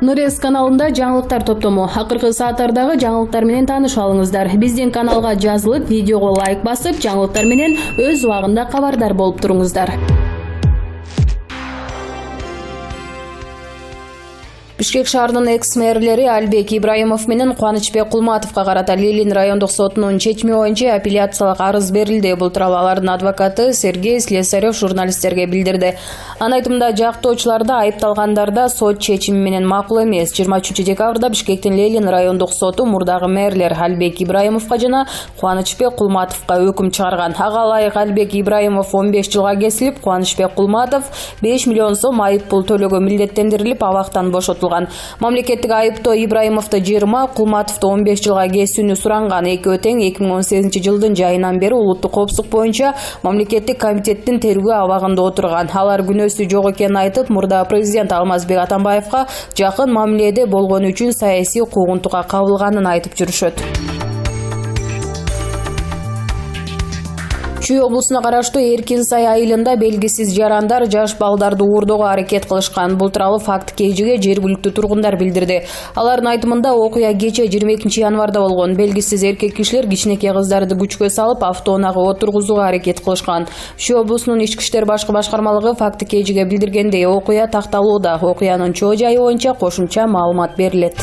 Нурес каналында жаңылыктар топтому. Акыркы сааттардагы жаңылыктар менен таанышып алыңыздар. Биздин каналга жазылып, видеого лайк басып, жаңылыктар менен өз убагында кабардар болуп туруңуздар. Бишкек шаарынын экс-мэрлери Албек Ибраимов менен Кубанычбек Кулматовго карата Ленин райондук сотунун чечими боюнча апелляциялык арыз берилди. Бул тууралуу алардын адвокаты Сергей Слесарев журналисттерге билдирди. Анын айтымында жактоочуларда айыпталгандарда сот чечими менен макул эмес. 23 декабрда Бишкектин Ленин райондук соту мурдагы мэрлер Албек Ибраимовго жана Кубанычбек Кулматовго өкүм чыгарган. Ага ылайык Албек Ибраимов 15 жылга кесилип, Кубанычбек Кулматов 5 миллион сом айып пул төлөөгө милдеттендирилип, абактан бошотулган. Мамлекеттик айыптоо Ибраимовду 20, Кулматовду 15 жылга кесүүнү суранган. Экөө тең 2018 жылдын жайынан бери улуттук коопсуздук боюнча мамлекеттик комитеттин тергөө абагында отурган. Алар күнөөсү жок экенин айтып, мурда президент Алмазбек Атамбаевга жакын мамиледе болгону үчүн саясий куугунтукка кабылганын айтып жүрүшөт. Чүй облусуна караштуу Эркинсай айылында белгисиз жарандар жаш балдарды уурдоого аракет кылышкан. Бул тууралуу факт KG'ге жергиликтүү тургундар билдирди. Алардын айтымында окуя кече 22 январда болгон. Белгисиз эркек кишилер кичинекей кыздарды күчкө салып, автоунаага отургузууга аракет кылышкан. Чүй облусунун ички иштер башкы башкармалыгы факт KG'ге билдиргендей, окуя такталууда. Окуянын чоо жайы боюнча кошумча маалымат берилет.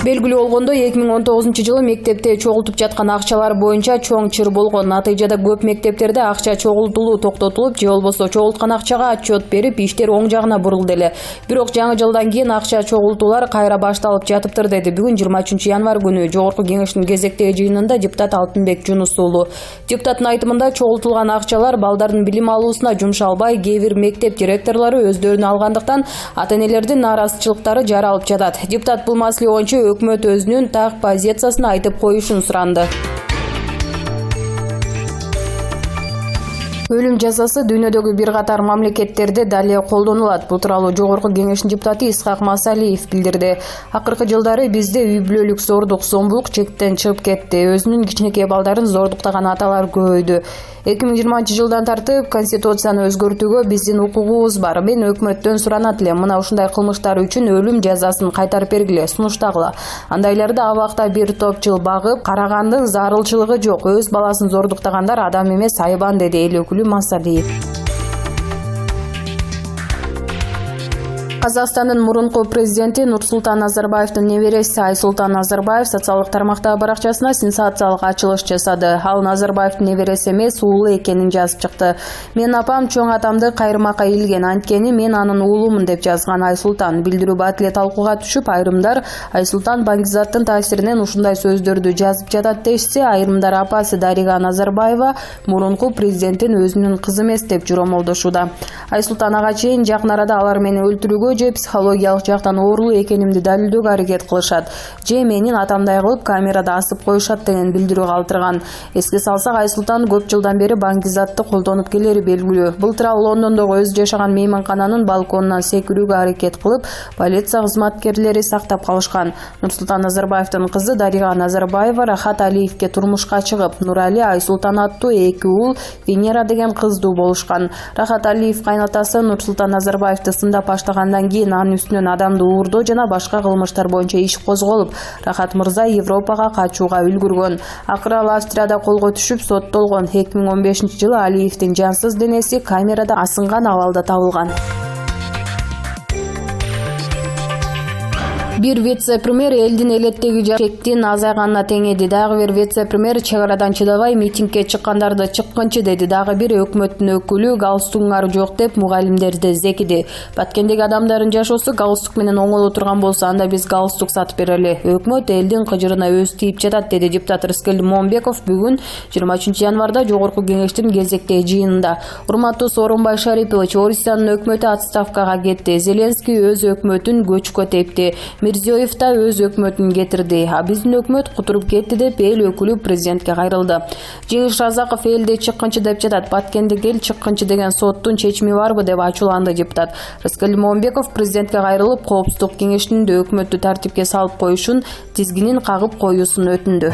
Белгилүү болгондой, 2019 жылы мектепте чогултуп жаткан акчалар боюнча чоң чыр болгон. Натыйжада көп мектептерде акча чогултулуу токтотулуп, же болбосо чогулткан акчага отчет берип, иштер оң жагына бурулду эле. Бирок жаңы жылдан кийин акча чогултуулар кайра башталып жатыптыр, деди бүгүн 23 январ күнү Жогорку Кеңештин кезектеги жыйынында депутат Алтынбек Жунус уулу. Депутаттын айтымында чогултулган акчалар балдардын билим алуусуна жумшалбай, кээ бир мектеп директорлору өздөрүнө алгандыктан ата-энелердин нааразычылыктары жаралып жатат. Депутат бул маселе боюнча өкмөт өзүнүн так позициясын айтып коюшун суранды. Өлүм жазасы дүйнөдөгү бир катар мамлекеттерде дале колдонулат. Бул тууралуу Жогорку Кеңештин депутаты Исхак Масалиев билдирди. Акыркы жылдары бизде үй бүлөлүк зордук, зомбулук чектен чыгып кетти. Өзүнүн кичинекей балдарын зордуктаган аталар көбөйдү. 2020 жылдан тартып конституцияны өзгөртүүгө биздин укугубуз бар. Мен өкмөттөн суранат элем, мына ушундай кылмыштар үчүн өлүм жазасын кайтарып бергиле, сунуштагыла. Андайларды абакта бир топ жыл багып, карагандын зарылчылыгы жок. Өз баласын зордуктагандар адам эмес, айбан, деди эл өкүлү Масалиев. Казакстандын мурунку президенти Нурсултан Назарбаевдин небереси Айсултан Назарбаев социалдык тармактагы баракчасына сенсациялык ачылыш жасады. Ал Назарбаевдин небереси эмес, уулу экенин жазып чыкты. Мен апам чоң атамды кайрымакка илген, анткени мен анын уулумун, деп жазган Айсултан. Билдирүү батиле талкууга түшүп, айрымдар Айсултан Баңгизаттын таасиринен ушундай сөздөрдү жазып жатат дешсе, айрымдар апасы Дарига Назарбаева мурунку президенттин өзүнүн кызы эмес деп жоромолдошууда. Айсултан ага чейин жакын арада алар мени өлтүрүүгө же психологиялык жактан оорулуу экенимди далилдөөгө аракет кылышат, же менин атамдай кылып камерада асып коюшат деген билдирүү калтырган. Эске салсак, Айсултан көп жылдан бери Баңгизатты колдонуп келери белгилүү. Былтыр Лондондогу өзү жашаган мейманкананын балконунан секирүүгө аракет кылып, полиция кызматкерлери сактап калышкан. Нурсултан Назарбаевдин кызы Дарига Назарбаева Рахат Алиевке турмушка чыгып, Нурали Айсултан аттуу эки уул Венера деген кыздуу болушкан. Рахат Алиев кайнатасы Нурсултан Назарбаевди сындап баштагандан кийин анын үстүнөн адамды уурдоо жана башка кылмыштар боюнча иш козголуп, Рахат мырза Европага качууга үлгүргөн. Акыры ал Австрияда колго түшүп соттолгон. 2015 жылы Алиевдин жансыз денеси камерада асынган абалда табылган. Bir вице-премьер элдин элеттеги чектин азайганына теңеди. Дагы бир вице-премьер чек арадан чыдабай митингге чыккандарды чыккынчы, деди. Дагы бир өкмөттүн өкүлү галстугуңар жок деп мугалимдерди зекиди. Баткендеги адамдардын жашоосу галстук менен оңоло турган болсо, анда биз галстук сатып берели. Өкмөт элдин кыжырына өз тийип жатат, деди депутат Рыскел Момбеков бүгүн 23 январда Жогорку Кеңештин кезектеги жыйынында. Урматтуу Сооронбай Шарипович, Орусиянын өкмөтү отставкага кетти. Зеленский өз өкмөтүн көчкө тепти. Мирзиёев да өз өкмөтүн кетирди. А биздин өкмөт кутуруп кетти деп эл өкүлү президентке кайрылды. Жеңиш Разаков элди чыккынчы деп жатат. Баткендик эл чыккынчы деген соттун чечими барбы деп ачууланды депутат. Рыскел Момбеков президентке кайрылып, Коопсуздук кеңешинин өкмөттү тартипке салып коюшун, тизгинин кагып коюусун өтүндү.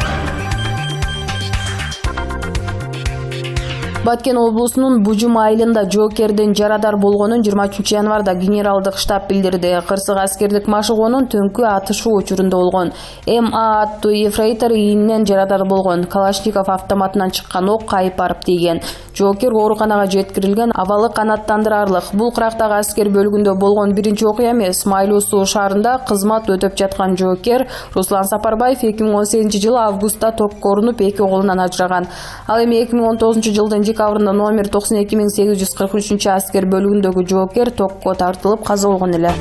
Баткен облусунун Бужум айылында жоокердин жарадар болгонун 23 январда генералдык штаб билдирди. Кырсык аскерлик машыгуунун түнкү атышуу учурунда болгон. МА аттуу ефрейтор ийинен жарадар болгон. Калашников автоматынан чыккан ок кайып барып тийген. Жоокер ооруканага жеткирилген, абалы канаттандырарлык. Бул кырактагы аскер бөлүгүндө болгон биринчи окуя эмес. Майлуу суу шаарында кызмат өтөп жаткан жоокер Руслан Сапарбаев 2018-жылы августта токко урунуп 2 колунан ажыраган. Ал эми 2019-жылдын декабрында номер 92843 аскер бөлүгүндөгү жоокер токко тартылып каза болгон эле.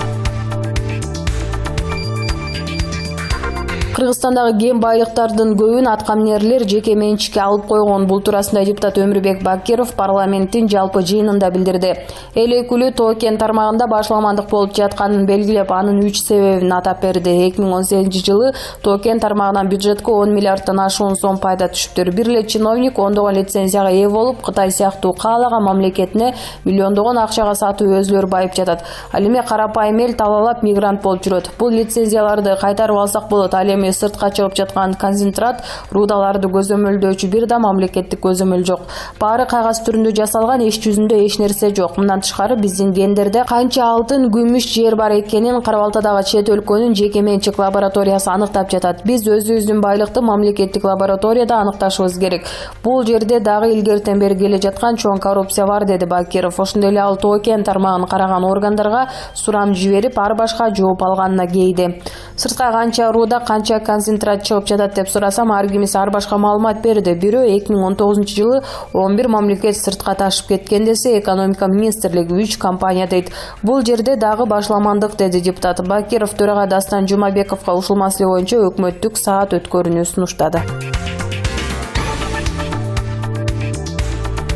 Кыргызстандагы кен байлыктардын көбүн аткаминерлер жеке менчикке алып койгон. Бул туурасында депутат Өмүрбек Бакиров парламенттин жалпы жыйынында билдирди. Эл өкүлү тоо кен тармагында башламандык болуп жатканын белгилеп, анын 3 себебин атап берди. 2018-жылы тоо кен тармагынан бюджетке 10 миллиарддан ашуун сом пайда түшүптүр. Бир эле чиновник ондогон лицензияга ээ болуп, Кытай сыяктуу каалаган мамлекетине миллиондогон акчага сатуу өзүлөрү байып жатат. Ал эми карапайым эл талалап мигрант болуп жүрөт. Бул лицензияларды кайтарып алсак болот. Ал эми сыртка чыгып жаткан концентрат рудаларды көзөмөлдөөчү бир да мамлекеттик көзөмөл жок. Баары кагаз түрүндө жасалган, иш жүзүндө эч нерсе жок. Мындан тышкары биздин гендерде канча алтын, күмүш жер бар экенин Кара-Балтадагы чет өлкөнүн жеке менчик лабораториясы аныктап жатат. Биз өзүбүздүн байлыкты мамлекеттик лабораторияда аныкташыбыз керек. Бул жерде дагы илгертен бери келе жаткан чоң коррупция бар, деди Бакиров. Ошондой эле ал тоо кен тармагын караган органдарга сурам жиберип, ар башка жооп алганына кейди. Сыртка канча руда, канча концентрат чыгып жатат деп сурасам, ар кимиси ар башка маалымат берди. Бирөө 2019-жылы 11 мамлекет сыртка ташып кеткен десе, экономика министрлиги 3 компания дейт. Бул жерде дагы башламандык, деди депутат. Бакиров төрага Дастан Жумабековго ушул маселе боюнча өкмөттүк саат өткөрүүнү сунуштады.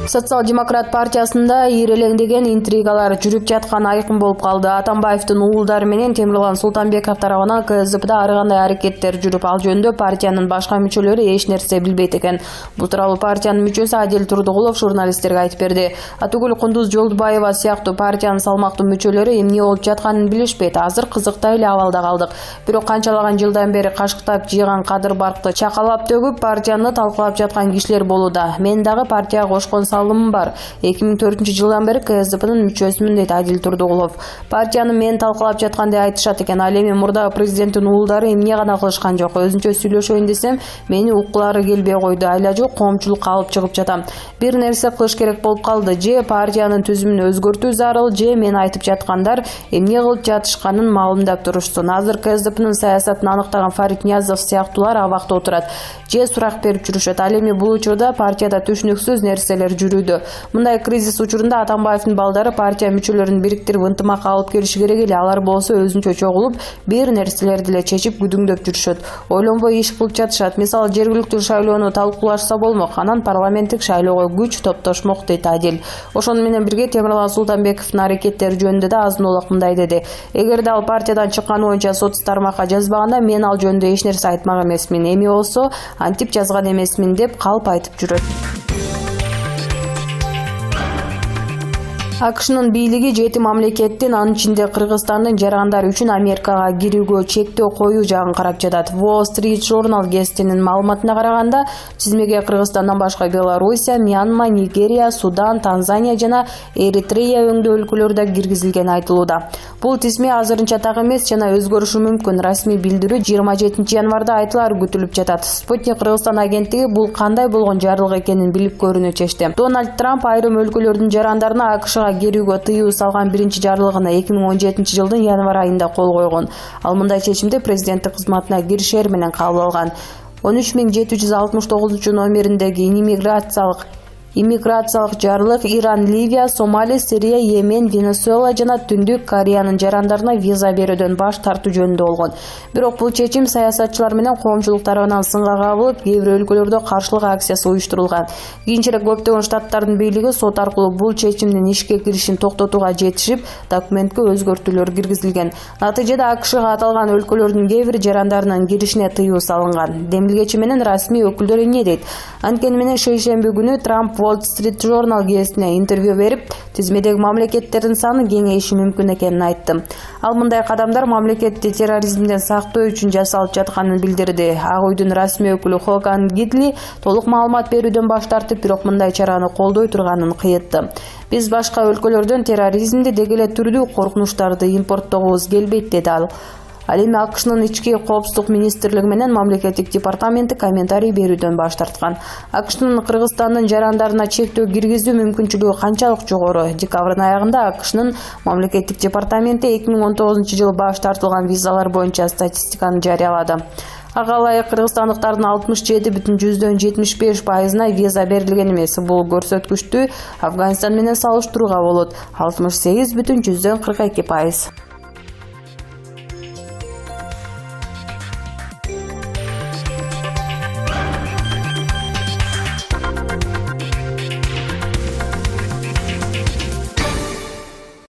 Социал-демократ партиясында ирелеңдеген интригалар жүрүп жатканы айкын болуп калды. Атамбаевдин уулдары менен Темирлан Султанбеков тарабынан КСДПда ар кандай аракеттер жүрүп, ал жөнүндө партиянын башка мүчөлөрү эч нерсе билбейт экен. Бул тууралуу партиянын мүчөсү Адил Турдугулов журналисттерге айтып берди. Атүгүл Кундуз Жолдубаева сыяктуу партиянын салмактуу мүчөлөрү эмне болуп жатканын билишпейт. Азыр кызыктай эле абалда калдык. Бирок канчалаган жылдан бери кашыктап жыйган кадыр баркты чакалап төгүп партияны талкуулап жаткан кишилер болууда. Мен дагы партияга кошкон салымым бар. 2004-жылдан бери КСДПнын мүчөсүмүн, дейт Адил Турдугулов. Партияны мен талкуулап жаткан деп айтышат экен. Ал эми мурда президенттин уулдары эмне гана кылышкан жок. Өзүнчө сүйлөшөйүн десем, мени уккулары келбей койду. Айла жок коомчулукка алып чыгып жатам. Бир нерсе кылыш керек болуп калды. Же партиянын түзүмүн өзгөртүү зарыл, же мен айтып жаткандар эмне кылып жатышканын маалымдап турушсун. Азыр КСДПнын саясатын аныктаган Фарид Ниязов сыяктуулар абакта отурат. Же сурак берип жүрүшөт. Ал эми бул учурда партияда түшүнүксүз нерселер жүрүүдө. Мындай кризис учурунда Атамбаевдин балдары партия мүчөлөрүн бириктирип ынтымакка алып келиши керек эле. Алар болсо өзүнчө чогулуп, бир нерселерди эле чечип күдүңдөп жүрүшөт. Ойлонбой иш кылып жатышат. Мисалы, жергиликтүү шайлоону талкуулашса болмок, анан парламенттик шайлоого күч топтошмок, дейт Адил. Ошону менен бирге Темирлан Султанбековдун аракеттери жөнүндө да азын улак мындай деди. Эгерде ал партиядан чыкканы боюнча соц тармакка жазбаганда, мен ал жөнүндө эч нерсе айтмак эмесмин. Эми болсо антип жазган эмесмин деп калп айтып жүрөт. АКШнын бийлиги жети мамлекеттин, анын ичинде Кыргызстандын жарандары үчүн Америкага кирүүгө чектөө коюу жагын карап жатат. Wall Street Journal гезитинин маалыматына караганда, тизмеге Кыргызстандан башка Белоруссия, Мьянма, Нигерия, Судан, Танзания жана Эритрея өңдөө өлкөлөрү да киргизилгени айтылууда. Бул тизме азырынча так эмес жана өзгөрүшү мүмкүн. Расмий билдирүү 27 январда айтылары күтүлүп жатат. Спутник Кыргызстан агенттиги бул кандай болгон жарлык экенин билип көрүүнү чечти. Дональд Трамп айрым өлкөлөрдүн жарандарына АКШга кирүүгө тыюу салган биринчи жарлыгына 2017-жылдын январ айында кол койгон. Ал мындай чечимди президенттик кызматына киришер менен кабыл алган. 13769 номериндеги иммиграциялык жарлык Иран, Ливия, Сомали, Сирия, Йемен, Венесуэла жана Түндүк Кореянын жарандарына виза берүүдөн баш тартуу жөнүндө болгон. Бирок бул чечим саясатчылар менен коомчулук тарабынан сынга кабылып, кээ бир өлкөлөрдө каршылык акциясы уюштурулган. Кийинчерээк көптөгөн штаттардын бийлиги сот аркылуу бул чечимдин ишке киришин токтотууга жетишип, документке өзгөртүүлөр киргизилген. Натыйжада АКШга аталган өлкөлөрдүн кээ бир жарандарынын киришине тыюу салынган. Демилгечи менен расмий өкүлдөр эмне дейт? Анткени менен шейшемби күнү Трамп Wall Street Journal гезитине интервью берип, тизмедеги мамлекеттердин саны кеңейиши мүмкүн экенин айтты. Ал мындай кадамдар мамлекетти терроризмден сактоо үчүн жасалып жатканын билдирди. Ак үйдүн расмий өкүлү Хоган Гидли толук маалымат берүүдөн баш тартып, бирок мындай чараны колдой турганын кыйытты. Биз башка өлкөлөрдөн терроризмди деги эле түрдүү коркунучтарды импорттогубуз келбейт, деди ал. Ал эми АКШнын ички коопсуздук министрлиги менен мамлекеттик департаменти комментарий берүүдөн баш тарткан. АКШнын Кыргызстандын жарандарына чектөө киргизүү мүмкүнчүлүгү канчалык жогору? Декабрдын аягында АКШнын мамлекеттик департаменти 2019 баш тартылган визалар боюнча статистиканы жарыялады. Ага ылайык кыргызстандыктардын 67,75%-на виза берилген эмес. Бул көрсөткүчтү Афганистан менен салыштырууга болот. 68,42%.